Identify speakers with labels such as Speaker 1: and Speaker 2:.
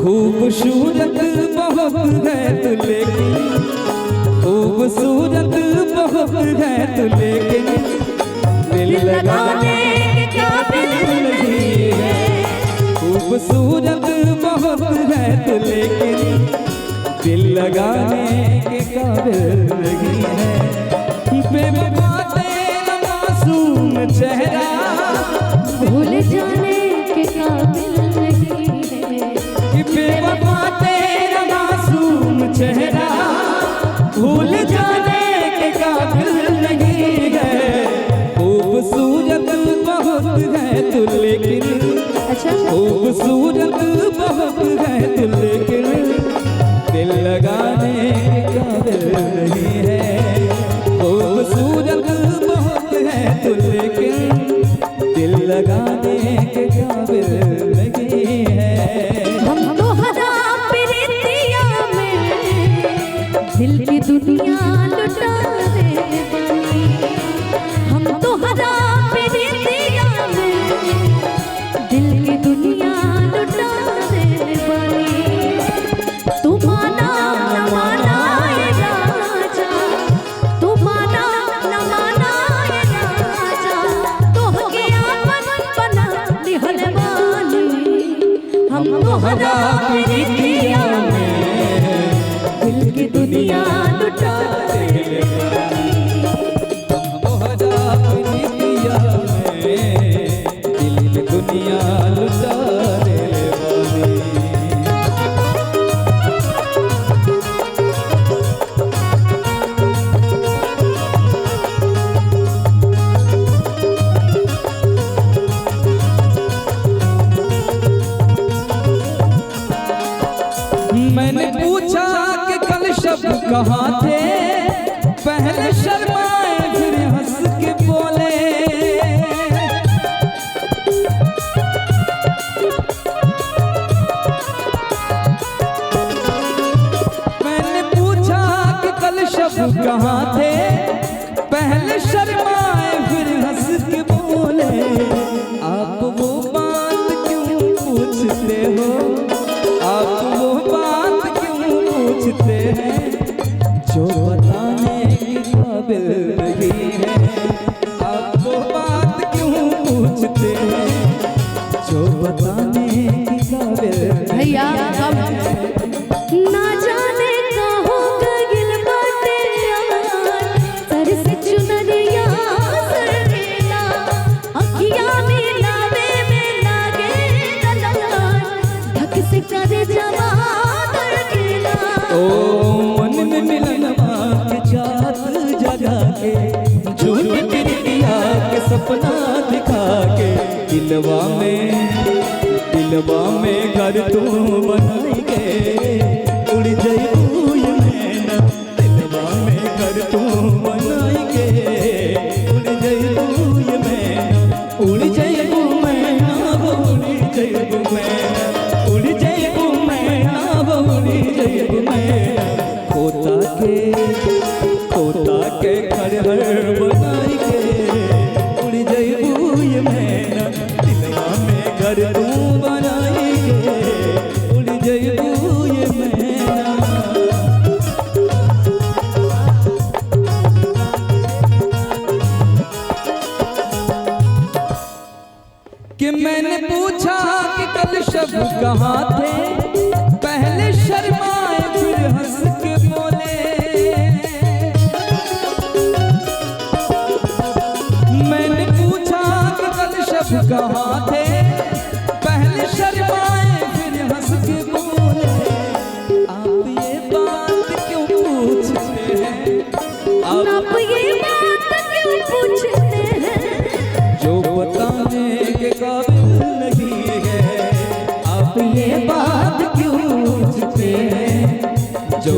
Speaker 1: खूबसूरत बहुत है तू लेकिन, खूबसूरत बहुत है तू लेकिन दिल लगाने के काबिल नहीं है। खूबसूरत बहुत है तू लेकिन दिल लगाने के काबिल नहीं है। बेवफा तेरा मासूम चेहरा
Speaker 2: भूल जाने के काबिल नहीं है।
Speaker 1: बेवफा तेरा मासूम चेहरा भूल जाने के काबिल नहीं है। खूबसूरत बहुत है तू लेकिन, खूबसूरत बहुत है तू लेकिन दिल लगाने के काबिल नहीं है। खूबसूरत बहुत है तू लेकिन दिल लगाने के काबिल नहीं है।
Speaker 2: हम तो हजार प्रीतिया में दिल की दुनिया लुटा देने वाली। हम तो हजार प्रीतिया में दिल की दुनिया लुटा देने वाली। तू माना न माना ये राजा, तू माना न माना ये राजा, तो के आपन बना निहल वाली। हम तो हजार प्रीतिया में दिल की दुनिया लुटा देने वाली।
Speaker 1: हम हजार प्रीतिया में दिल की दुनिया लुटा देने वाली। मैंने पूछा कि कल शब्द कहाँ थे, पहले शर्माए फिर हंस के बोले। मैंने पूछा कि कल शब्द कहाँ थे, पहले शर्माए फिर हंस के बोले। आप वो बात क्यों पूछते हो, आप वो बात क्यों पूछते हैं जो बताने की काबिल नहीं है। आप वो बात क्यों पूछते हैं जो बताने की काबिल
Speaker 2: भैया ना जाने कहाँ गइल बाटे यार, सर से चुनरिया सरेला, अखियाँ मिलावे में लागे दलाल, ढक से करे जवा दरकेला।
Speaker 1: ओ मन में मिलन के चाहत जगा के, झूठ प्रीतिया के सपना दिखा के, दिलवा में घर तू बनाई के उड़ जाइबू ये मैना। दिलवा में घर तू बनाई के उड़ जाइबू ये मैना। उड़ जाइबू मैना उड़ जाइबू मैना, उड़ जाइबू मैना उड़ जाइबू मैना। खोता के खड़हर बनाई के उड़ जाइबू ये मैना। दिलवा में घर तू बनाई के उड़ जाइबू ये मैना। कि मैंने पूछा कि कल शब्द कहाँ थे, पहले शर्माए फिर हंस के बोले। मैंने पूछा कि कल शब्द कहाँ थे, पहले शर्माए फिर हंस के बोले। आप ये बात क्यों पूछते हैं,
Speaker 2: आप ये बात क्यों पूछते हैं
Speaker 1: जो बताने के काबिल नहीं है। आप ये बात क्यों पूछते हैं जो